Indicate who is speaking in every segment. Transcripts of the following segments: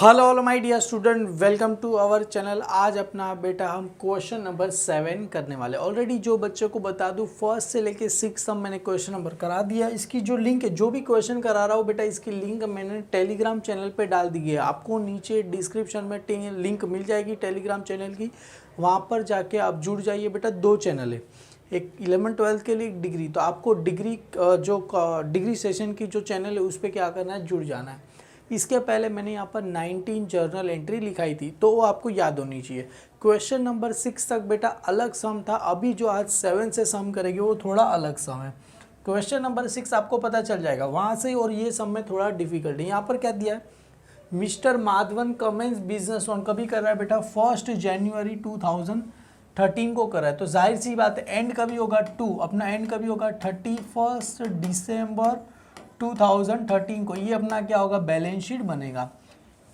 Speaker 1: Hello all my dear student, welcome to our channel. आज अपना बेटा हम क्वेश्चन नंबर 7 करने वाले। ऑलरेडी जो बच्चों को बता दूं, फर्स्ट से लेके 6 तक मैंने क्वेश्चन नंबर करा दिया। इसकी जो लिंक है, जो भी क्वेश्चन करा रहा हूँ बेटा, इसकी लिंक मैंने टेलीग्राम चैनल पे डाल दी है। आपको नीचे डिस्क्रिप्शन में लिंक मिल जाएगी टेलीग्राम चैनल की, वहाँ पर जाके आप जुड़ जाइए बेटा। 2 चैनल है, एक 11th-12th के लिए, एक डिग्री। तो आपको डिग्री डिग्री सेशन की जो चैनल है उस पर क्या करना है, जुड़ जाना है। इसके पहले मैंने यहाँ पर 19 जर्नल एंट्री लिखाई थी, तो वो आपको याद होनी चाहिए। क्वेश्चन नंबर 6 तक बेटा अलग सम था, अभी जो आज 7 से सम करेंगे वो थोड़ा अलग सम है। क्वेश्चन नंबर 6 आपको पता चल जाएगा वहाँ से, और ये सम में थोड़ा डिफिकल्ट है। यहाँ पर क्या दिया है, mister Madhavan commence business on कभी कर रहा है बेटा, 1 जनवरी 2013 को कर रहा है। तो जाहिर सी बात है एंड कभी होगा 2, अपना एंड कभी होगा 31 दिसंबर 2013 को। ये अपना क्या होगा, बैलेंस शीट बनेगा।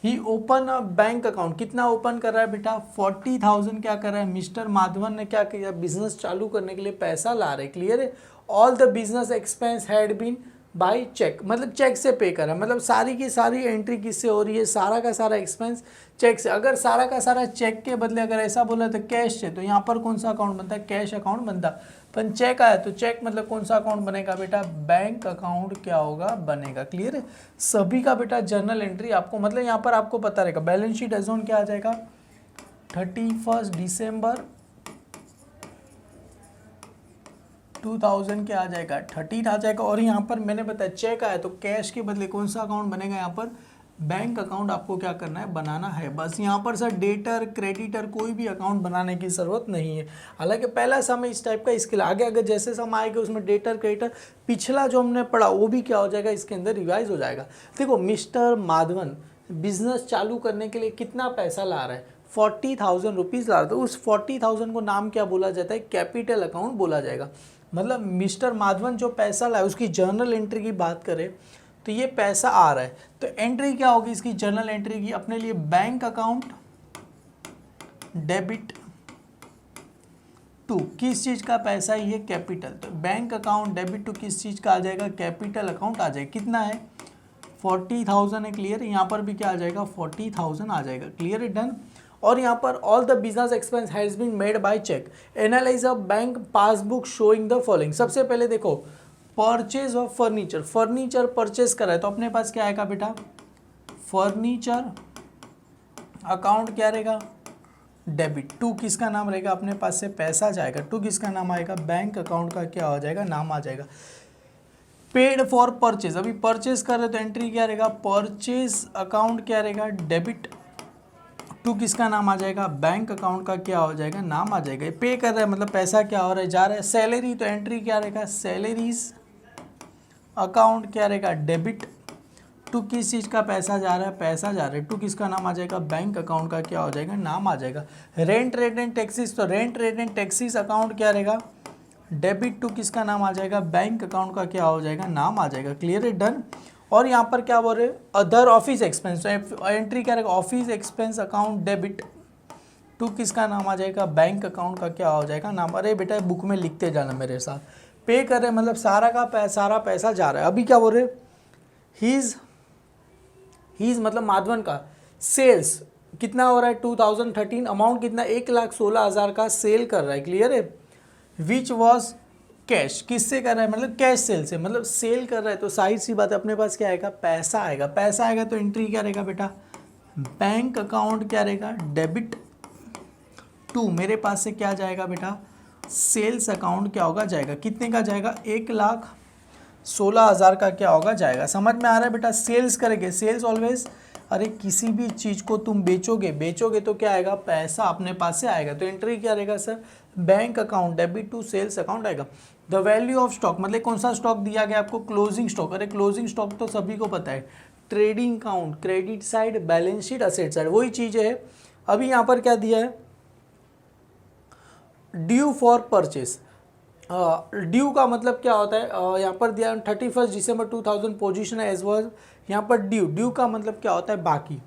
Speaker 1: ही ओपन अ बैंक अकाउंट, कितना ओपन कर रहा है बेटा, 40,000 क्या कर रहा है मिस्टर माधवन ने, क्या किया, बिजनेस चालू करने के लिए पैसा ला रहे। क्लियर है। All the business expense had been by cheque, मतलब चेक से पे करा, मतलब सारी की सारी एंट्री किससे हो रही है, सारा का सारा एक्सपेंस चेक से। अगर सारा का सारा चेक के बदले अगर ऐसा बोला तो कैश से, तो यहाँ पर कौन सा अकाउंट बनता है, कैश अकाउंट बनता। पर चेक आया तो चेक मतलब कौन सा अकाउंट बनेगा बेटा, बैंक अकाउंट क्या होगा, बनेगा। क्लियर है। सभी का बेटा जर्नल एंट्री आपको, मतलब यहाँ पर आपको पता रहेगा। बैलेंस शीट एज ऑन क्या आ जाएगा, 31 दिसंबर 2000 क्या आ जाएगा, 13 आ जाएगा। और यहाँ पर मैंने बताया चेक आया तो कैश के बदले कौन सा अकाउंट बनेगा, यहाँ पर बैंक अकाउंट आपको क्या करना है, बनाना है। बस यहाँ पर सर डेटर क्रेडिटर कोई भी अकाउंट बनाने की जरूरत नहीं है। हालांकि पहला सम इस टाइप का, इसके आगे अगर जैसे सम आएगा उसमें डेटर क्रेडिटर पिछला जो हमने पढ़ा वो भी क्या हो जाएगा, इसके अंदर रिवाइज हो जाएगा। देखो मिस्टर माधवन बिजनेस चालू करने के लिए कितना पैसा ला रहा है, 40,000 रुपीज़ ला रहा है। तो उस 40,000 को नाम क्या बोला जाता है, कैपिटल अकाउंट बोला जाएगा। मतलब मिस्टर माधवन जो पैसा लाए उसकी जर्नल एंट्री की बात करें तो ये पैसा आ रहा है, तो एंट्री क्या होगी इसकी, जर्नल एंट्री की अपने लिए बैंक अकाउंट डेबिट टू किस चीज का पैसा है, ये कैपिटल। तो बैंक अकाउंट डेबिट टू किस चीज का आ जाएगा, कैपिटल अकाउंट आ जाएगा। कितना है, 40,000 है। क्लियर। यहाँ पर भी क्या आ जाएगा, 40,000 आ जाएगा। क्लियर है, डन। और यहाँ पर all the business expense has been made by cheque, analyse a bank passbook showing the following. सबसे पहले देखो purchase of furniture, furniture purchase करा है तो अपने पास क्या आएगा बेटा, फर्नीचर अकाउंट क्या रहेगा, डेबिट टू किसका नाम रहेगा, अपने पास से पैसा जाएगा, टू किसका नाम आएगा, बैंक अकाउंट का क्या हो जाएगा, नाम आ जाएगा। पेड फॉर परचेज, अभी परचेज कर रहे तो एंट्री क्या रहेगा, परचेज अकाउंट क्या रहेगा, डेबिट टू किसका नाम आ जाएगा, बैंक अकाउंट का क्या हो जाएगा, नाम आ जाएगा। पे कर रहा है मतलब पैसा क्या हो रहा है, जा रहा है। सैलरी तो एंट्री क्या रहेगा, सैलरीज अकाउंट क्या रहेगा, डेबिट टू किस चीज़ का पैसा जा रहा है, पैसा जा रहा है, टू किसका नाम आ जाएगा, बैंक अकाउंट का क्या हो जाएगा, नाम आ जाएगा। रेंट रेट एंड टैक्सेस, तो rent rate and taxes account क्या रहेगा, डेबिट टू किसका नाम आ जाएगा, बैंक अकाउंट का क्या हो जाएगा, नाम आ जाएगा। क्लियर है, डन। और यहाँ पर क्या बोल रहे, अदर ऑफिस एक्सपेंस, तो एंट्री क्या रहेगा, office expense account debit to किसका नाम आ जाएगा, बैंक अकाउंट का क्या हो जाएगा, नाम। अरे बेटा बुक में लिखते जाना मेरे साथ। पे कर रहे मतलब सारा का सारा पैसा जा रहा है। अभी क्या बोल रहे, हीज मतलब माधवन का सेल्स कितना हो रहा है, 2013 अमाउंट कितना, 1,16,000 का सेल कर रहा है। क्लियर है। विच वॉज कैश, किससे कर रहा है, मतलब कैश सेल से, मतलब सेल कर रहा है तो सारी सी बात है, अपने पास क्या आएगा, पैसा आएगा। पैसा आएगा तो एंट्री क्या रहेगा बेटा, बैंक अकाउंट क्या रहेगा, डेबिट टू मेरे पास से क्या जाएगा बेटा, सेल्स अकाउंट क्या होगा, जाएगा। कितने का जाएगा, 1,16,000 का क्या होगा, जाएगा। समझ में आ रहा है बेटा। सेल्स करेंगे, सेल्स ऑलवेज, अरे किसी भी चीज़ को तुम बेचोगे तो क्या आएगा, पैसा अपने पास से आएगा। तो एंट्री क्या रहेगा sir, bank account debit to sales account आएगा। द वैल्यू ऑफ स्टॉक मतलब कौन सा स्टॉक दिया गया आपको, क्लोजिंग स्टॉक। अरे क्लोजिंग स्टॉक तो सभी को पता है, trading account, credit side, balance sheet, asset side, वही चीज़ है। अभी यहाँ पर क्या दिया है, ड्यू फॉर परचेस। ड्यू का मतलब क्या होता है, यहाँ पर दिया 31 दिसंबर 2000 पोजीशन है एज वॉज। यहाँ पर ड्यू का मतलब क्या होता है, बाकी।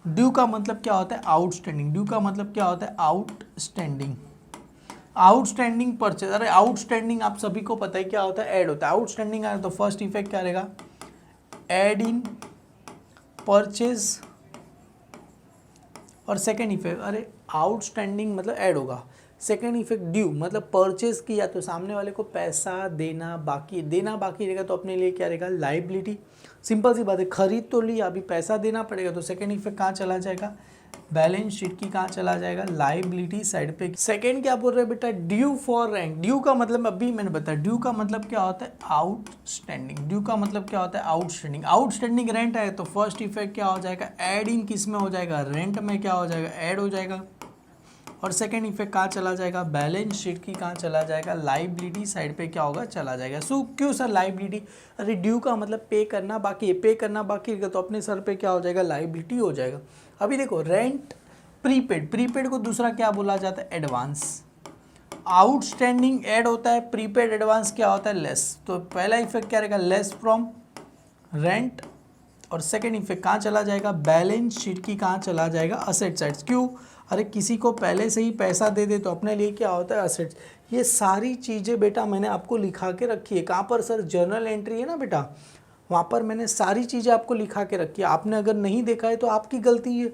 Speaker 1: ड्यू का मतलब क्या होता है, आउटस्टैंडिंग। ड्यू का मतलब क्या होता है, आउटस्टैंडिंग। आउटस्टैंडिंग परचेज, अरे आउटस्टैंडिंग आप सभी को पता है क्या होता है, ऐड होता है। आउटस्टैंडिंग आया तो फर्स्ट इफेक्ट क्या रहेगा, ऐड इन परचेज और सेकेंड इफेक्ट, अरे आउटस्टैंडिंग मतलब ऐड होगा। सेकेंड इफेक्ट ड्यू मतलब परचेज किया तो सामने वाले को पैसा देना बाकी रहेगा तो अपने लिए क्या रहेगा, लाइबिलिटी। सिंपल सी बात है, खरीद तो लिया, अभी पैसा देना पड़ेगा तो सेकेंड इफेक्ट कहाँ चला जाएगा, बैलेंस शीट की कहाँ चला जाएगा, लाइबिलिटी साइड पे। सेकेंड क्या बोल रहे हैं बेटा, ड्यू फॉर रेंट। ड्यू का मतलब अभी मैंने बताया, ड्यू का मतलब क्या होता है, आउटस्टैंडिंग। ड्यू का मतलब क्या होता है, आउटस्टैंडिंग। आउटस्टैंडिंग रेंट है तो फर्स्ट इफेक्ट क्या हो जाएगा, एड इन किस में हो जाएगा, रेंट में क्या हो जाएगा, ऐड हो जाएगा। और सेकेंड इफेक्ट कहाँ चला जाएगा, बैलेंस शीट की कहाँ चला जाएगा, लाइबिलिटी साइड पे क्या होगा, चला जाएगा। सो क्यों सर लाइबिलिटी, अरे ड्यू का मतलब पे करना बाकी है, पे करना बाकी है तो अपने सर पे क्या हो जाएगा, लाइबिलिटी हो जाएगा। अभी देखो रेंट प्रीपेड, प्रीपेड को दूसरा क्या बोला जाता है, एडवांस। आउटस्टैंडिंग ऐड होता है, प्रीपेड एडवांस क्या होता है, लेस। तो पहला इफेक्ट क्या रहेगा, लेस फ्रॉम रेंट। और सेकेंड इफेक्ट कहाँ चला जाएगा, बैलेंस शीट की कहाँ चला जाएगा, असेट साइड्स। क्यों, अरे किसी को पहले से ही पैसा दे दे तो अपने लिए क्या होता है, असेट्स। ये सारी चीज़ें बेटा मैंने आपको लिखा के रखी है। कहाँ पर सर, जर्नल एंट्री है ना बेटा, वहाँ पर मैंने सारी चीज़ें आपको लिखा के रखी है। आपने अगर नहीं देखा है तो आपकी गलती है,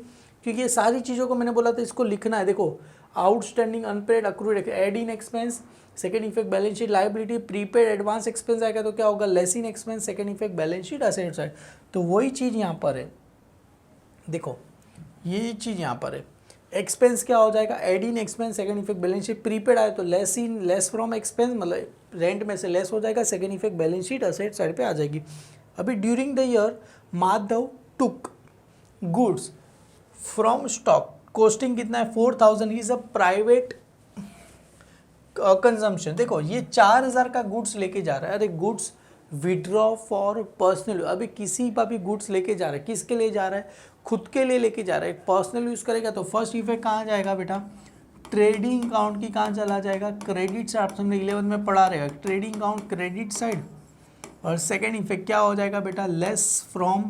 Speaker 1: क्योंकि ये सारी चीज़ों को मैंने बोला था इसको लिखना है। देखो outstanding, unpaid, accrued, add in expense, second effect balance sheet liability, prepaid advance expense आएगा तो क्या होगा, less in expense, second effect balance sheet asset side. तो वही चीज़ यहाँ पर है, देखो ये चीज़ यहाँ पर है। एक्सपेंस क्या हो जाएगा, add in expense, second effect balance sheet. Prepaid आए तो less in, less from expense मतलब रेंट में से लेस हो जाएगा, second effect balance sheet asset side पे आ जाएगी। अभी during the year Madhav took goods from stock, costing कितना है 4000, इज अ प्राइवेट कंजम्पशन। देखो ये 4000 का गुड्स लेके जा रहा है, अरे गुड्स विड्रॉ फॉर पर्सनल। अभी किसी पर भी गुड्स लेके जा रहा है, किसके लिए जा रहा है, खुद के लिए लेके जा रहा है, पर्सनल यूज़ करेगा तो फर्स्ट इफेक्ट कहाँ जाएगा बेटा, ट्रेडिंग अकाउंट की कहाँ चला जाएगा, क्रेडिट साइड। आप हमने 11 में पढ़ा रहेगा, ट्रेडिंग अकाउंट क्रेडिट साइड। और सेकेंड इफेक्ट क्या हो जाएगा बेटा, लेस फ्रॉम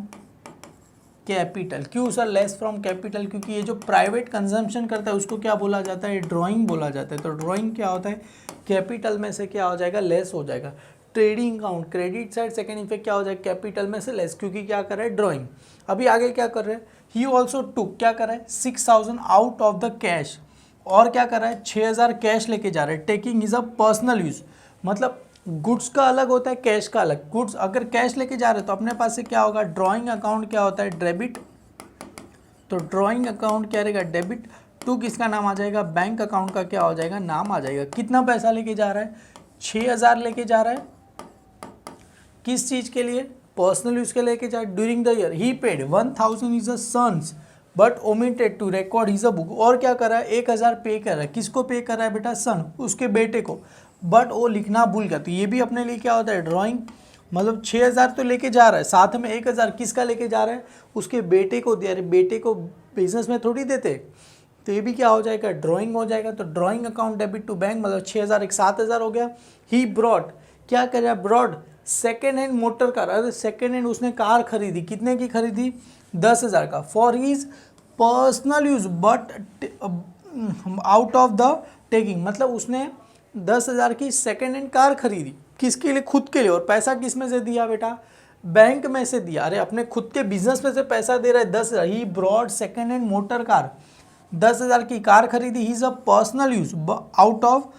Speaker 1: कैपिटल। क्यों सर लेस फ्रॉम कैपिटल, क्योंकि ये जो प्राइवेट कंजम्पशन करता है उसको क्या बोला जाता है, ड्राइंग बोला जाता है। तो ड्राइंग क्या होता है, कैपिटल में से क्या हो जाएगा, लेस हो जाएगा। Trading account credit side, second effect क्या हो जाएगा, कैपिटल में से लेस, क्योंकि क्या कर रहा है, ड्राइंग। अभी आगे क्या कर रहे हैं, ही ऑल्सो टुक, क्या कर रहा है, 6000 आउट ऑफ द कैश। और क्या कर रहा है, 6000 कैश लेके जा रहा है। Taking is a personal use, मतलब गुड्स का अलग होता है, कैश का अलग। गुड्स अगर कैश लेके जा रहे हैं तो अपने पास से क्या होगा, ड्राइंग अकाउंट क्या होता है, डेबिट। तो ड्राइंग अकाउंट क्या रहेगा, डेबिट। टू किसका नाम आ जाएगा, बैंक अकाउंट का क्या हो जाएगा, नाम आ जाएगा। कितना पैसा लेके जा रहा है, 6000 लेके जा रहा है, किस चीज़ के लिए, पर्सनल यूज के लेके जा। During the year he paid 1000 is a sons but omitted to record his a book. और क्या कर रहा है, 1000 पे कर रहा है, किसको पे कर रहा है बेटा, सन, उसके बेटे को, बट वो लिखना भूल गया। तो ये भी अपने लिए क्या होता है, ड्राइंग। मतलब 6000 तो लेके जा रहा है, साथ में 1000 किसका लेके जा रहा है, उसके बेटे को दिया। अरे बेटे को बिजनेस में थोड़ी देते, तो ये भी क्या हो जाएगा, ड्राइंग हो जाएगा। तो drawing account debit to bank, मतलब 6000 एक 7000 हो गया। ही ब्रॉड, क्या कर रहा है, brought second hand motor car. अरे सेकेंड हैंड उसने कार खरीदी, कितने की खरीदी, 10,000 का, for his personal use but out of the taking. मतलब उसने 10,000 की सेकेंड हैंड कार खरीदी, किसके लिए, खुद के लिए। और पैसा किस में से दिया बेटा, बैंक में से दिया। अरे अपने खुद के बिजनेस में से पैसा दे रहा है 10,000। He brought second hand motor car, 10,000 की कार खरीदी। He is a personal use out of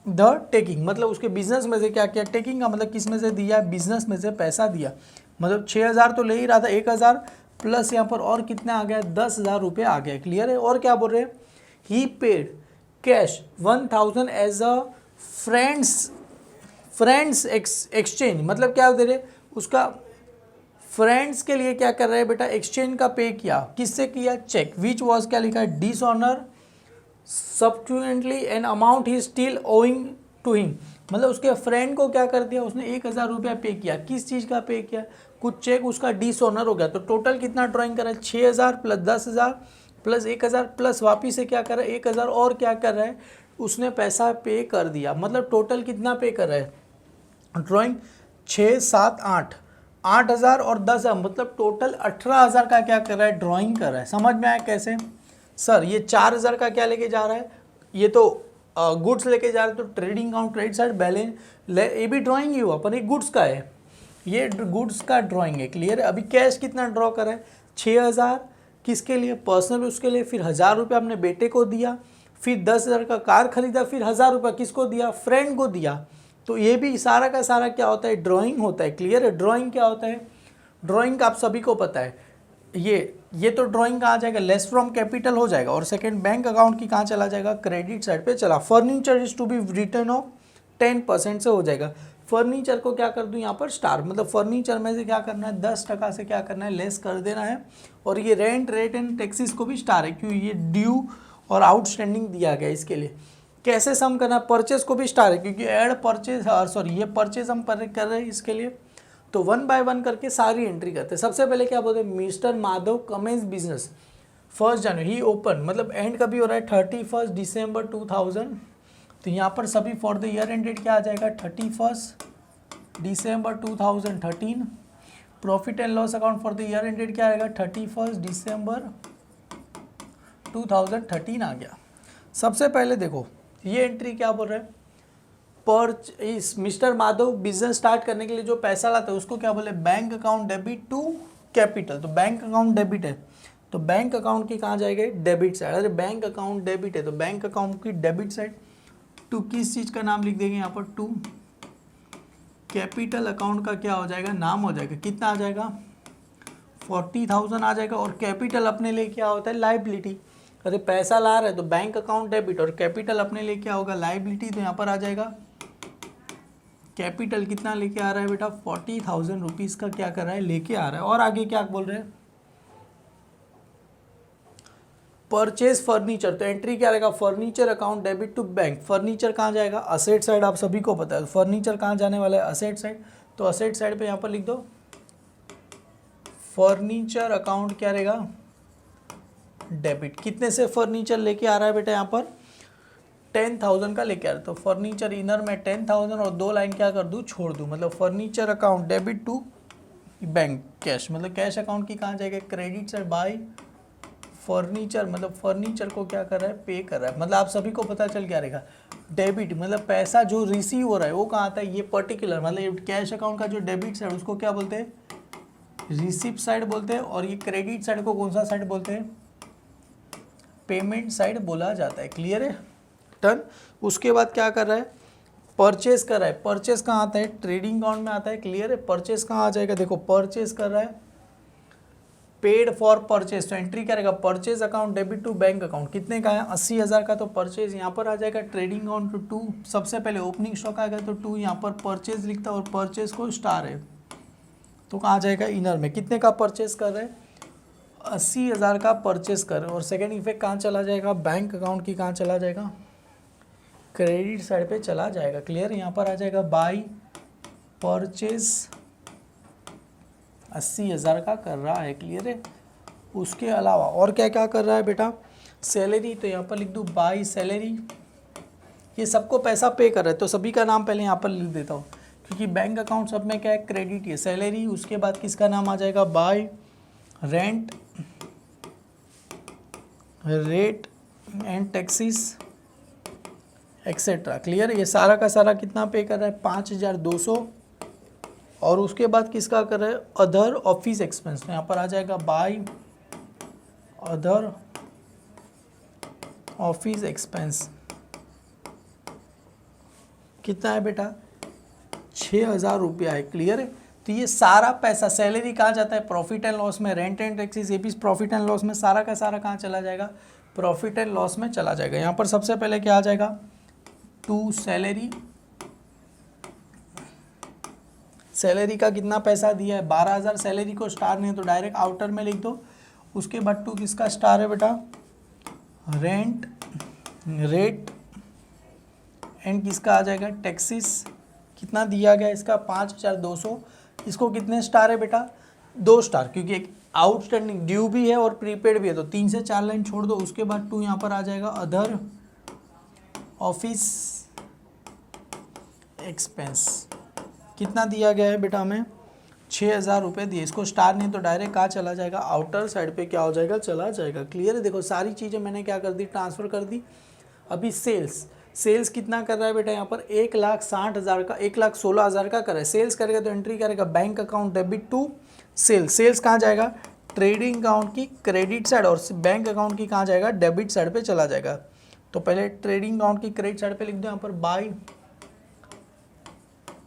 Speaker 1: the taking, मतलब उसके बिजनेस में से क्या किया, टेकिंग का मतलब किस में से दिया, बिजनेस में से पैसा दिया। मतलब 6000 तो ले ही रहा था, 1000 प्लस यहाँ पर और कितना आ गया, 10,000 रुपये आ गया। क्लियर है। और क्या बोल रहे हैं, he paid cash 1000 as a friends exchange. मतलब क्या दे रहे, उसका फ्रेंड्स के लिए क्या कर रहे हैं बेटा, एक्सचेंज का पे किया, किससे किया, चेक। विच वॉज क्या लिखा है, dishonour subsequently an amount he still owing to him। मतलब उसके फ्रेंड को क्या कर दिया, उसने 1000 रुपया पे किया, किस चीज़ का पे किया, कुछ चेक उसका डिसऑनर हो गया। तो टोटल कितना ड्राइंग करा है, 6000 प्लस 10,000 प्लस 1000 प्लस वापिस से क्या कर रहा है 1000 और क्या कर रहा है, उसने पैसा पे कर दिया। मतलब टोटल कितना पे कर रहा है ड्राइंग, 6 7 8 8000 और 10,000, मतलब टोटल 18,000 का क्या कर रहा है, ड्राइंग कर रहा है। समझ में आया कैसे सर। ये 4000 का क्या लेके जा रहा है, ये तो गुड्स लेके जा रहा है, तो ट्रेडिंग अकाउंट क्रेडिट साइड बैलेंस, ये भी ड्राइंग ही हुआ पर ये गुड्स का है, ये गुड्स का ड्राइंग है। क्लियर है। अभी कैश कितना ड्रॉ करा है, 6000 किसके लिए, पर्सनल उसके लिए, फिर 1000 रुपये अपने बेटे को दिया, फिर 10,000 का कार खरीदा, फिर 1000 रुपये किसको दिया, फ्रेंड को दिया। तो ये भी सारा का सारा क्या होता है, ड्राइंग होता है। क्लियर है, ड्राइंग क्या होता है, ड्राइंग आप सभी को पता है। ये तो ड्राइंग कहाँ जाएगा, लेस फ्रॉम कैपिटल हो जाएगा, और सेकंड बैंक अकाउंट की कहाँ चला जाएगा, क्रेडिट साइड पे चला। Furniture is to be return of 10% से हो जाएगा। फर्नीचर को क्या कर दूं यहाँ पर स्टार, मतलब फर्नीचर में से क्या करना है, 10% से क्या करना है, लेस कर देना है। और ये रेंट, रेट एंड टैक्सेस को भी स्टार है, क्योंकि ये ड्यू और आउटस्टैंडिंग दिया गया इसके लिए। कैसे सम करना है, परचेज को भी स्टार है, क्योंकि एड परचेज, सॉरी ये परचेज हम कर रहे हैं इसके लिए। तो 1 बाय 1 करके सारी एंट्री करते हैं। सबसे पहले क्या बोलते हैं, मिस्टर माधव कमेंस बिजनेस 1 जनवरी, ही ओपन, मतलब एंड कभी हो रहा है 31 दिसंबर 2000। तो यहाँ पर सभी फॉर द ईयर एंडेड क्या आ जाएगा, 31 दिसंबर 2013। Profit and loss account for the year ended क्या आएगा, 31 दिसंबर 2013 आ गया। सबसे पहले देखो ये एंट्री क्या बोल रहा है, इस मिस्टर माधव बिजनेस स्टार्ट करने के लिए जो पैसा लाता है उसको क्या बोले, bank account debit to capital. तो बैंक अकाउंट डेबिट है, तो बैंक अकाउंट की कहाँ जाएगा, डेबिट साइड। अरे बैंक अकाउंट डेबिट है तो बैंक अकाउंट की डेबिट साइड। टू किस चीज़ का नाम लिख देंगे यहाँ पर, टू कैपिटल अकाउंट का क्या हो जाएगा, नाम हो जाएगा। कितना आ जाएगा, 40,000 आ जाएगा। और कैपिटल अपने लिए क्या होता है, लाइबिलिटी। अरे पैसा ला रहे तो बैंक अकाउंट डेबिट, और कैपिटल अपने लिए क्या होगा, लाइबिलिटी। तो यहाँ पर आ जाएगा कैपिटल कितना लेके आ रहा है बेटा, 40,000 रुपीज़ का क्या कर रहा है, लेके आ रहा है। और आगे क्या बोल रहे हैं, परचेज फर्नीचर। तो एंट्री क्या रहेगा, furniture account debit to bank. Furniture कहाँ जाएगा, असेट साइड, आप सभी को पता है फर्नीचर कहाँ जाने वाला है, असेट साइड। तो असेट साइड पे यहाँ पर लिख दो फर्नीचर अकाउंट क्या रहेगा, डेबिट। कितने से फर्नीचर लेके आ रहा है बेटा, यहाँ पर 10,000 का लेके आ रहा है। तो फर्नीचर इनर में 10,000 और 2 लाइन क्या कर दूँ, छोड़ दूँ। मतलब furniture account debit to bank cash, मतलब कैश अकाउंट की कहाँ जाएगा, क्रेडिट साइड बाय फर्नीचर, मतलब फर्नीचर को क्या कर रहा है, पे कर रहा है। मतलब आप सभी को पता चल क्या रहेगा, डेबिट मतलब पैसा जो रिसीव हो रहा है वो कहाँ आता है, ये पर्टिकुलर, मतलब कैश अकाउंट का जो डेबिट साइड उसको क्या बोलते हैं, रिसिप्ट साइड बोलते हैं। और ये क्रेडिट साइड को कौन सा साइड बोलते हैं, पेमेंट साइड बोला जाता है। क्लियर है, टर्न। उसके बाद क्या कर रहा है, परचेज कर रहा है। परचेज कहाँ आता है, ट्रेडिंग अकाउंट में आता है। क्लियर है, परचेज कहाँ आ जाएगा, देखो परचेज कर रहा है, पेड फॉर परचेज। तो एंट्री क्या रहेगा, purchase account debit to bank account. कितने का है, 80,000 का। तो परचेज यहाँ पर आ जाएगा, ट्रेडिंग अकाउंट टू 2, सबसे पहले ओपनिंग स्टॉक आएगा तो 2, यहाँ पर परचेज लिखता है और परचेज को स्टार है तो कहाँ जाएगा, इनर में। कितने का परचेज कर रहे हैं, 80,000 का परचेज कर रहे हैं। और सेकेंड इफेक्ट कहाँ चला जाएगा, बैंक अकाउंट की कहाँ चला जाएगा, क्रेडिट साइड पे चला जाएगा। क्लियर, यहाँ पर आ जाएगा बाई परचेज 80,000 का कर रहा है। क्लियर है, उसके अलावा और क्या क्या कर रहा है बेटा, सैलरी। तो यहाँ पर लिख दूँ बाई सैलरी, ये सबको पैसा पे कर रहा है। तो सभी का नाम पहले यहाँ पर लिख देता हूँ, क्योंकि बैंक अकाउंट सब में क्या है, क्रेडिट है, सैलरी। उसके बाद किसका नाम आ जाएगा, by rent, rate and taxes etcetera. Clear, ये सारा का सारा कितना पे कर रहा है, 5,200। और उसके बाद किसका कर रहा है, अदर ऑफिस एक्सपेंस। तो यहाँ पर आ जाएगा बाई अदर ऑफिस एक्सपेंस। कितना है बेटा, 6,000 रुपया है। क्लियर है, तो ये सारा पैसा सैलरी कहाँ जाता है, प्रॉफिट एंड लॉस में। रेंट एंड टैक्सेस ये भी प्रॉफिट एंड लॉस में, सारा का सारा कहाँ चला जाएगा, प्रॉफिट एंड लॉस में चला जाएगा। यहाँ पर सबसे पहले क्या आ जाएगा, टू सैलरी। सैलरी का कितना पैसा दिया है, 12,000। सैलरी को स्टार नहीं तो डायरेक्ट आउटर में लिख दो। उसके बाद टू किसका स्टार है बेटा, रेंट, रेट एंड किसका आ जाएगा, टैक्सेस। कितना दिया गया इसका, 5,200। इसको कितने स्टार है बेटा, 2 स्टार, क्योंकि एक आउटस्टैंडिंग ड्यू भी है और प्रीपेड भी है। तो 3 से 4 लाइन छोड़ दो। उसके बाद 2 यहाँ पर आ जाएगा अदर ऑफिस एक्सपेंस। कितना दिया गया है बेटा हमें, 6,000 रुपये दिए। इसको स्टार नहीं तो डायरेक्ट कहाँ चला जाएगा, आउटर साइड पे क्या हो जाएगा, चला जाएगा। क्लियर है, देखो सारी चीज़ें मैंने क्या कर दी, ट्रांसफ़र कर दी। अभी सेल्स, सेल्स कितना कर रहा है बेटा, यहाँ पर 1,60,000 का, 1,16,000 का कर रहा है। सेल्स करेगा तो एंट्री करेगा bank account debit to sales. Sales कहाँ जाएगा, ट्रेडिंग अकाउंट की क्रेडिट साइड और बैंक अकाउंट की कहाँ जाएगा, डेबिट साइड पे चला जाएगा। तो पहले ट्रेडिंग अकाउंट की क्रेडिट साइड पे लिख दो यहाँ पर बाय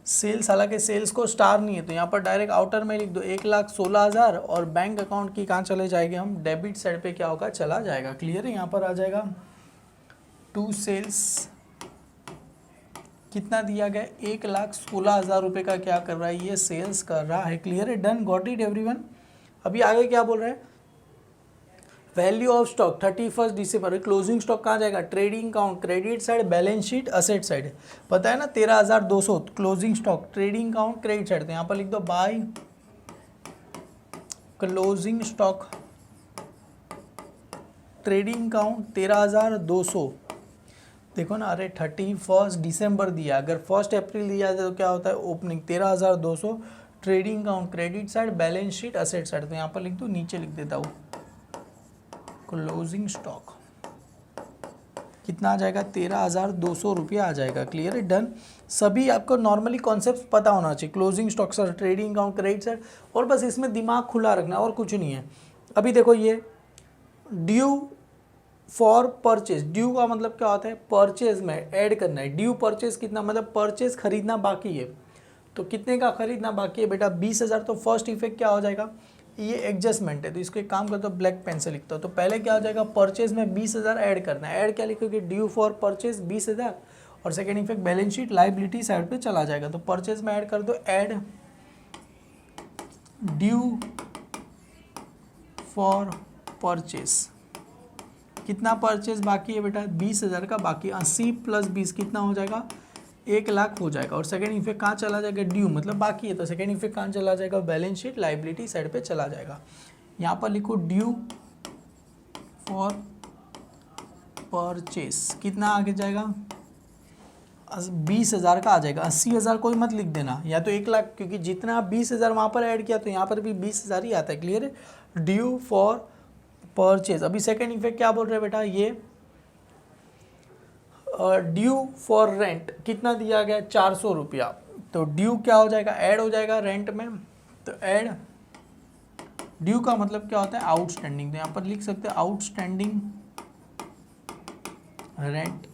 Speaker 1: सेल्स, हालांकि सेल्स को स्टार नहीं है तो यहाँ पर डायरेक्ट आउटर में लिख दो 1,16,000 और बैंक अकाउंट की कहाँ चले जाएंगे हम, डेबिट साइड पे क्या होगा, चला जाएगा। क्लियर है, यहाँ पर आ जाएगा टू सेल्स कितना दिया गया, 1,16,000 रुपये का क्या कर रहा है, ये सेल्स कर रहा है। क्लियर है, डन, गॉट इट एवरीवन। अभी आगे क्या बोल रहे हैं, value of stock 31 December, closing stock कहाँ जाएगा, trading account credit side, balance sheet asset side. पता है ना 13,200 closing stock, trading account credit side, तो यहाँ पर लिख दो by closing stock trading account 13,200। देखो ना, अरे 31 दिसंबर दिया, अगर 1 अप्रैल दिया जाए तो क्या होता है, opening 13,200, trading account credit side, balance sheet asset side. तो यहाँ पर लिख दो, नीचे लिख देता हूँ क्लोजिंग स्टॉक कितना आ जाएगा, 13,200 रुपया आ जाएगा। क्लियर है, डन। सभी आपको नॉर्मली कॉन्सेप्ट पता होना चाहिए, closing stock sir, trading account credit side, और बस इसमें दिमाग खुला रखना और कुछ नहीं है। अभी देखो ये ड्यू फॉर परचेज, ड्यू का मतलब क्या होता है, परचेज में ऐड करना है। ड्यू परचेज कितना, मतलब परचेज खरीदना बाकी है, तो कितने का खरीदना बाकी है बेटा, 20,000। तो फर्स्ट इफेक्ट क्या हो जाएगा, ये एडजस्टमेंट है, तो इसको एक काम करता हूँ, ब्लैक पेन से लिखता हूँ। तो पहले क्या हो जाएगा, परचेज में 20,000 ऐड करना है। ऐड क्या लिखोगे, ड्यू फॉर परचेज 20,000, और second effect balance sheet liability side पे चला जाएगा। तो परचेज में ऐड कर दो, ऐड ड्यू फॉर परचेज, कितना परचेज बाकी है बेटा, 20,000 का बाकी, 80 + 20 कितना हो जाएगा, 1,00,000 हो जाएगा। और सेकेंड इफेक्ट कहाँ चला जाएगा, ड्यू मतलब बाकी है, तो सेकेंड इफेक्ट कहाँ चला जाएगा, बैलेंस शीट लाइबिलिटी साइड पे चला जाएगा। यहाँ पर लिखो ड्यू फॉर परचेज कितना आगे जाएगा, 20,000 का आ जाएगा। 80,000 कोई मत लिख देना, या तो 1,00,000, क्योंकि जितना 20,000 वहाँ पर ऐड किया तो यहाँ पर भी 20,000 ही आता है। क्लियर है, ड्यू फॉर परचेज। अभी सेकेंड इफेक्ट क्या बोल रहे हैं बेटा, ये ड्यू फॉर रेंट कितना दिया गया, 400 रुपया। तो ड्यू क्या हो जाएगा, ऐड हो जाएगा रेंट में, तो ऐड ड्यू का मतलब क्या होता है, आउटस्टैंडिंग। तो यहाँ पर लिख सकते हैं आउटस्टैंडिंग रेंट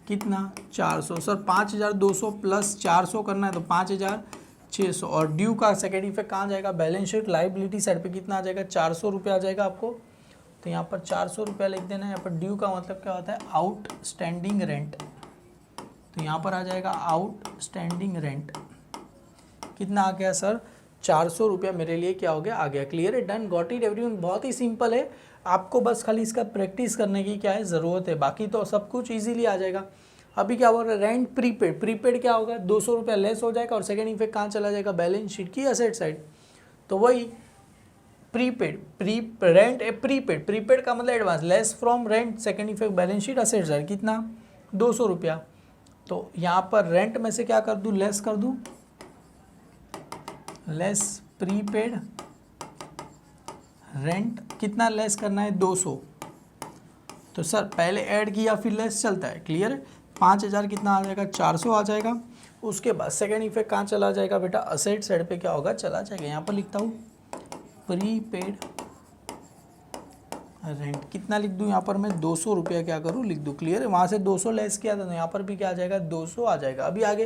Speaker 1: कितना, 400। सर 5,200 + 400 करना है तो 5,600। और ड्यू का सेकेंड इफेक्ट कहाँ जाएगा, बैलेंस शीट लाइबिलिटी साइड पे कितना आ जाएगा, 400 रुपया आ जाएगा आपको। तो यहाँ पर 400 रुपया लिख देना है। यहाँ पर ड्यू का मतलब क्या होता है, आउटस्टैंडिंग रेंट। तो यहाँ पर आ जाएगा आउटस्टैंडिंग रेंट कितना आ गया सर, 400 रुपया मेरे लिए क्या हो गया, आ गया। क्लियर है, डन, गॉट इट एवरीवन। बहुत ही सिंपल है, आपको बस खाली इसका प्रैक्टिस करने की क्या है ज़रूरत है, बाकी तो सब कुछ इजीली आ जाएगा। अभी क्या बोल रहा है, रेंट प्रीपेड, प्रीपेड क्या होगा, 200 रुपया लेस हो जाएगा, और सेकेंड इफेक्ट कहाँ चला जाएगा, बैलेंस शीट की असेट साइड। तो वही prepaid, rent a prepaid, prepaid का मतलब advance, less from rent, second effect balance sheet asset side कितना, 200 रुपया। तो यहाँ पर रेंट में से क्या कर दूँ, लेस कर दूँ, लेस प्रीपेड रेंट कितना लेस करना है, 200। तो सर पहले ऐड किया फिर लेस चलता है। क्लियर है, 5,000 कितना आ जाएगा, 400 आ जाएगा। उसके बाद सेकेंड इफेक्ट कहाँ चला जाएगा बेटा, असेट साइड पे क्या होगा, चला जाएगा। यहाँ पर लिखता हूँ प्रीपेड रेंट कितना लिख दूँ, यहाँ पर मैं 200 रुपया क्या करूँ, लिख दूँ। क्लियर है, वहाँ से 200 लेस किया था तो यहाँ पर भी क्या आ जाएगा, 200 आ जाएगा। अभी आगे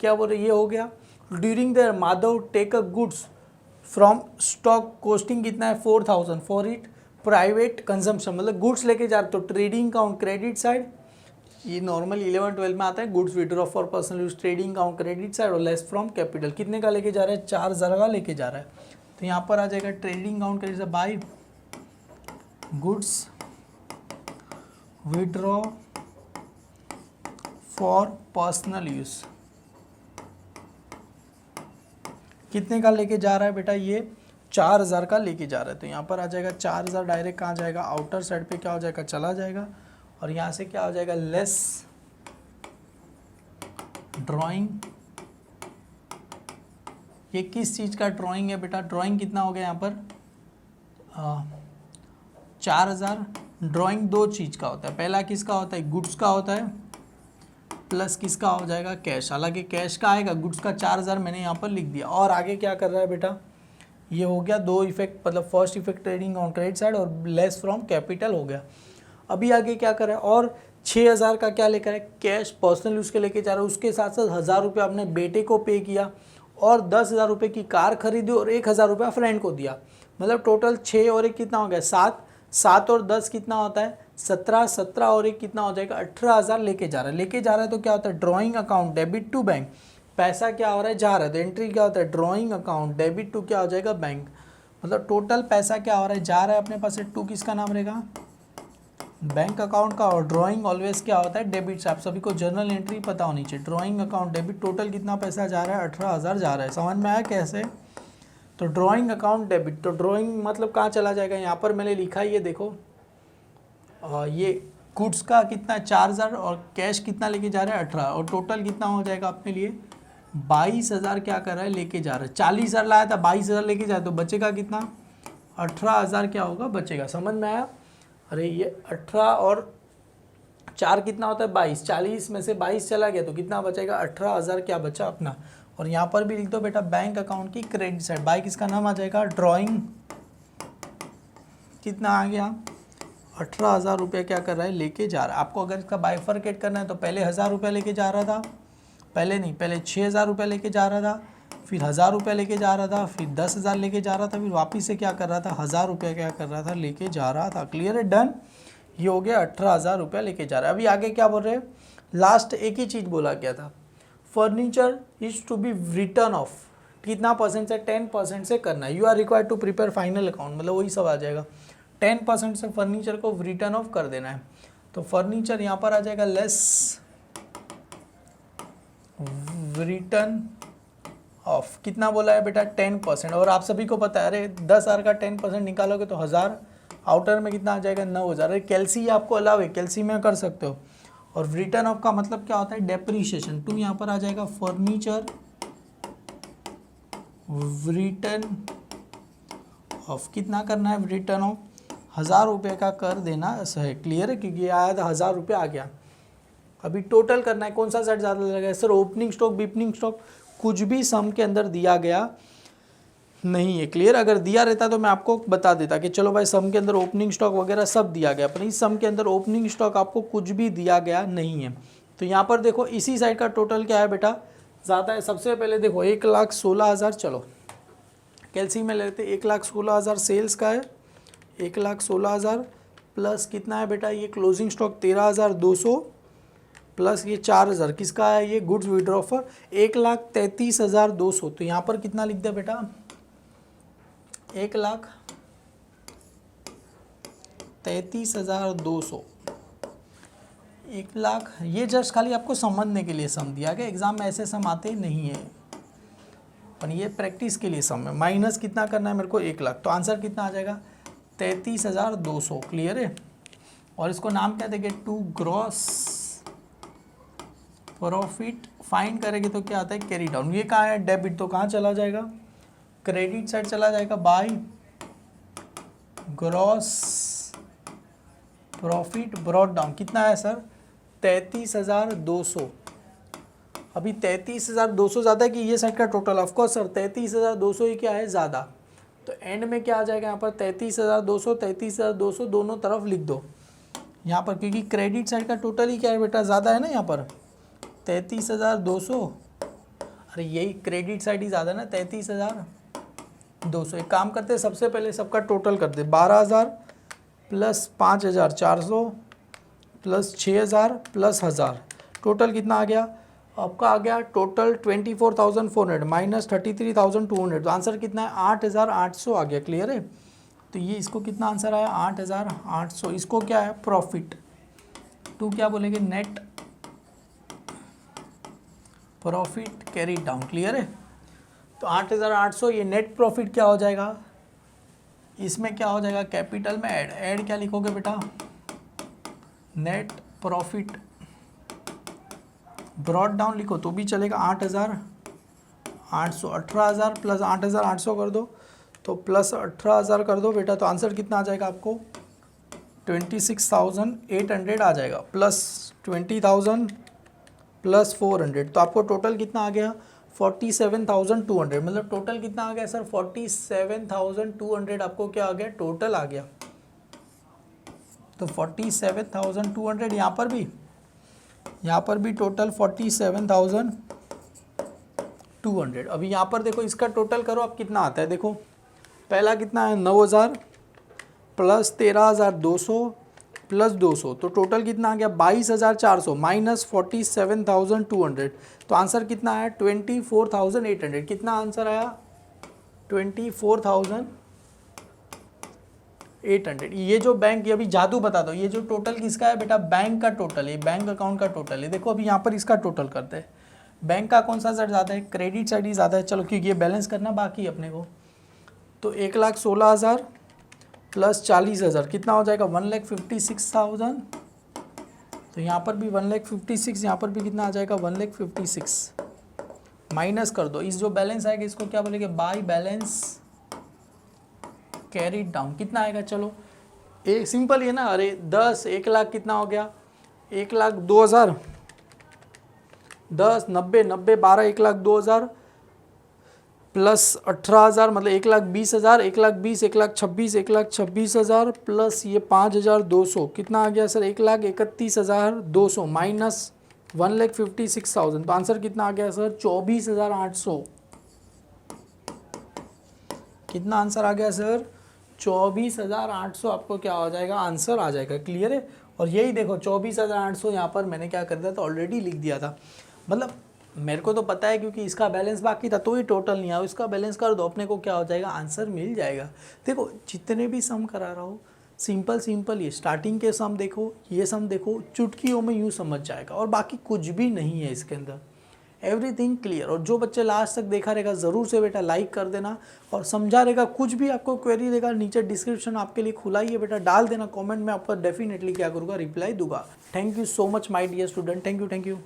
Speaker 1: क्या बोल रहे, ये हो गया। During the year Madhav take a goods from stock, costing कितना है, 4,000 फॉर इट प्राइवेट कंजम्पशन, मतलब गुड्स लेके जा रहे तो ट्रेडिंग अकाउंट क्रेडिट साइड, ये नॉर्मल 11-12 में आता है, goods withdraw for personal use, trading account credit side, और लेस फ्रॉम कैपिटल कितने का लेके जा रहा है, 4,000 का लेके जा रहा है। तो यहाँ पर आ जाएगा trading account credit side bye goods withdraw for personal use, कितने का लेके जा रहा है बेटा, ये 4,000 का लेके जा रहा है। तो यहाँ पर आ जाएगा 4,000, डायरेक्ट कहाँ जाएगा, आउटर साइड पे क्या हो जाएगा, चला जाएगा। और यहाँ से क्या हो जाएगा, लेस ड्राइंग, ये किस चीज़ का ड्राइंग है बेटा, ड्राइंग कितना हो गया यहाँ पर 4,000। ड्राइंग दो चीज़ का होता है, पहला किसका होता है, गुड्स का होता है, प्लस किसका हो जाएगा, कैश। हालांकि कैश का आएगा, गुड्स का 4,000 मैंने यहाँ पर लिख दिया। और आगे क्या कर रहा है बेटा, ये हो गया दो इफेक्ट, मतलब first effect trading on credit side और लेस फ्रॉम कैपिटल हो गया। अभी आगे क्या करें, और 6,000 का क्या लेकर है, कैश पर्सनल यूज़ के लेके जा रहा है, उसके साथ साथ 1,000 रुपये अपने बेटे को पे किया और 10,000 रुपये की कार खरीदी और 1,000 रुपये फ्रेंड को दिया। मतलब टोटल 6 और 1 कितना हो गया, 7, 7 और 10 कितना होता है 17, 17 और 1 कितना हो जाएगा 18,000 लेके जा रहा है। तो क्या होता है, drawing account debit to bank, पैसा क्या हो रहा है, जा रहा है, तो एंट्री क्या होता है, ड्रॉइंग अकाउंट डेबिट टू क्या हो जाएगा, बैंक। मतलब टोटल पैसा क्या हो रहा है, जा रहा है अपने पास से, टू किसका नाम रहेगा, बैंक अकाउंट का, और ड्राइंग ऑलवेज क्या होता है, डेबिट से। आप सभी को जर्नल एंट्री पता होनी चाहिए। ड्राइंग अकाउंट डेबिट, टोटल कितना पैसा जा रहा है, 18,000 जा रहा है। समझ में आया कैसे, तो ड्राइंग अकाउंट डेबिट, तो ड्राइंग मतलब कहाँ चला जाएगा, यहाँ पर मैंने लिखा है, ये देखो ये गुड्स का कितना 4,000 और कैश कितना लेके जा रहा है 18, और टोटल कितना हो जाएगा अपने लिए 22,000 क्या कर रहा है, लेके जा रहा है। 40,000 लाया था, 22,000 लेके जाए तो बचेगा कितना, 18,000 क्या होगा, बचेगा। समझ में आया। अरे ये 18 और 4 कितना होता है 22, 40 में से 22 चला गया तो कितना बचेगा, 18,000 क्या बचा अपना। और यहाँ पर भी लिख दो बेटा बैंक अकाउंट की क्रेडिट साइड, बाई किसका नाम आ जाएगा, ड्राइंग, कितना आ गया 18,000 रुपये क्या कर रहा है, लेके जा रहा है। आपको अगर इसका बाइफरकेट करना है तो पहले 1,000 रुपये लेके जा रहा था, पहले 6,000 रुपये लेके जा रहा था, फिर 1,000 रुपये लेके जा रहा था, फिर 10,000 लेके जा रहा था, फिर वापस से क्या कर रहा था, 1,000 रुपये क्या कर रहा था, लेके जा रहा था। क्लियर है, डन। ये हो गया 18,000 रुपये लेके जा रहा है। अभी आगे क्या बोल रहे हैं, लास्ट एक ही चीज़ बोला गया था, furniture is to be return of, कितना परसेंट से, 10% से करना है। You are required to prepare final account, मतलब वही सब आ जाएगा, 10% से फर्नीचर को रिटर्न ऑफ कर देना है। तो फर्नीचर यहाँ पर आ जाएगा लेस रिटर्न ऑफ, कितना बोला है बेटा 10%। और आप सभी को पता है, अरे 10,000 का 10% निकालोगे तो 1,000, आउटर में कितना आ जाएगा 9,000। अरे कैल्सी आपको अलाउ है, कैल्सी में कर सकते हो। और रिटर्न ऑफ का मतलब क्या होता है, डेप्रीशिएशन। टू यहाँ पर आ जाएगा फर्नीचर रिटर्न ऑफ, कितना करना है रिटर्न ऑफ, 1,000 रुपये का कर देना है। क्लियर है, क्योंकि आया था 1,000 रुपये आ गया। अभी टोटल करना है, कौन सा सेट ज़्यादा लगेगा सर, ओपनिंग स्टॉक बिपनिंग स्टॉक, कुछ भी सम के अंदर दिया गया नहीं है। क्लियर, अगर दिया रहता तो मैं आपको बता देता कि चलो भाई सम के अंदर ओपनिंग स्टॉक वगैरह सब दिया गया, पर इस सम के अंदर ओपनिंग स्टॉक आपको कुछ भी दिया गया नहीं है। तो यहाँ पर देखो इसी साइड का टोटल क्या है बेटा, ज़्यादा है। सबसे पहले देखो 1,16,000, चलो कैल्सी में लेते, 1,16,000 सेल्स का है, 1,16,000 प्लस कितना है बेटा, ये क्लोजिंग स्टॉक 13,200 प्लस ये 4,000 किसका है, ये गुड्स विड्रॉ फॉर 1,33,200। तो यहाँ पर कितना लिख दे बेटा, 1,33,200, 1,00,000। ये जस्ट खाली आपको समझने के लिए सम दिया गया, एग्जाम में ऐसे सम आते नहीं है, पर ये प्रैक्टिस के लिए सम है। माइनस कितना करना है मेरे को, 1,00,000, तो आंसर कितना आ जाएगा 33,200। क्लियर है। और इसको नाम क्या देंगे, टू ग्रॉस प्रॉफिट फाइंड करेंगे तो क्या आता है, कैरी डाउन। ये कहाँ है, डेबिट, तो कहाँ चला जाएगा, क्रेडिट साइड चला जाएगा, by gross profit brought down. कितना है सर, 33,200। अभी 33,200 ज़्यादा है कि ये साइड का टोटल, ऑफकोर्स सर 33,200 ही क्या है ज़्यादा। तो एंड में क्या आ जाएगा यहाँ पर 33,200, 33,200 दोनों तरफ लिख दो यहाँ पर, क्योंकि क्रेडिट साइड का टोटल ही क्या है बेटा, ज़्यादा है ना यहाँ पर 33,200। अरे यही क्रेडिट साइड ही ज़्यादा ना, 33,200। एक काम करते हैं, सबसे पहले सबका टोटल कर दे, 12,000 प्लस 5,400 प्लस 6,000 प्लस 1,000, टोटल कितना आ गया आपका, आ गया टोटल 24,400 माइनस 33,200। तो आंसर कितना है 8,800 आ गया। क्लियर है। तो ये इसको कितना आंसर आया 8,800। इसको क्या है प्रॉफिट, टू क्या बोलेंगे net profit carry down. Clear है। तो 8,800 ये नेट प्रॉफिट क्या हो जाएगा, इसमें क्या हो जाएगा कैपिटल में ऐड क्या लिखोगे बेटा, नेट प्रॉफिट ब्रॉड डाउन लिखो तो भी चलेगा 8,800, 18,000 प्लस 8,800 कर दो तो प्लस 18,000 कर दो बेटा, तो आंसर कितना आ जाएगा आपको 26,800 आ जाएगा, प्लस 20,000 प्लस 400, तो आपको टोटल कितना आ गया 47,200, मतलब टोटल कितना आ गया सर 47,200 आपको क्या आ गया टोटल आ गया। तो 47,200 यहाँ पर भी टोटल 47,200। अभी यहाँ पर देखो इसका टोटल करो अब कितना आता है, देखो पहला कितना है 9,000 प्लस 13,200 प्लस 200, तो टोटल कितना आ गया 22,400 माइनस 47,200, तो आंसर कितना आया 24,800। कितना आंसर आया 24,800। ये जो बैंक, ये अभी जादू बता दो, ये जो टोटल किसका है बेटा बैंक का टोटल है, बैंक अकाउंट का टोटल है। देखो अभी यहाँ पर इसका टोटल करते हैं, बैंक का कौन सा साइड ज़्यादा है, क्रेडिट साइड ही ज़्यादा है, चलो क्योंकि ये बैलेंस करना बाकी है अपने को। तो 1,16,000 प्लस 40,000 कितना हो जाएगा 1,56,000। तो यहाँ पर भी 1,56,000, यहाँ पर भी कितना आ जाएगा 1,56,000। माइनस कर दो, इस जो बैलेंस आएगा इसको क्या बोलेंगे बाय बैलेंस कैरी डाउन। कितना आएगा, चलो एक सिंपल है ना, अरे 10 1 लाख कितना हो गया 1,02,000, 10 90 90 12 1,02,000 प्लस 18,000 मतलब 1,20,000, 1,20,000 1,26,000 1,26,000 प्लस ये 5,200 कितना आ गया सर 1,31,200 माइनस 1,56,000, तो आंसर कितना आ गया सर 24,800। कितना आंसर आ गया सर 24,800 आपको क्या हो जाएगा आंसर आ जाएगा। क्लियर है। और यही देखो 24,800 यहाँ पर मैंने क्या कर दिया था ऑलरेडी लिख दिया था, मतलब मेरे को तो पता है क्योंकि इसका बैलेंस बाकी था तो ही टोटल नहीं आया, इसका बैलेंस कर दो अपने को क्या हो जाएगा आंसर मिल जाएगा। देखो जितने भी सम करा रहा हो सिंपल ये स्टार्टिंग के सम देखो, ये सम देखो, चुटकियों में यूँ समझ जाएगा और बाकी कुछ भी नहीं है इसके अंदर, एवरीथिंग क्लियर। और जो बच्चे लास्ट तक देखा रहेगा ज़रूर से बेटा लाइक कर देना और समझा रहेगा, कुछ भी आपको क्वेरी रहेगा नीचे डिस्क्रिप्शन आपके लिए खुला ही है बेटा, डाल देना कमेंट में, आपका डेफिनेटली क्या करूँगा रिप्लाई दूंगा। Thank you so much my dear student, thank you.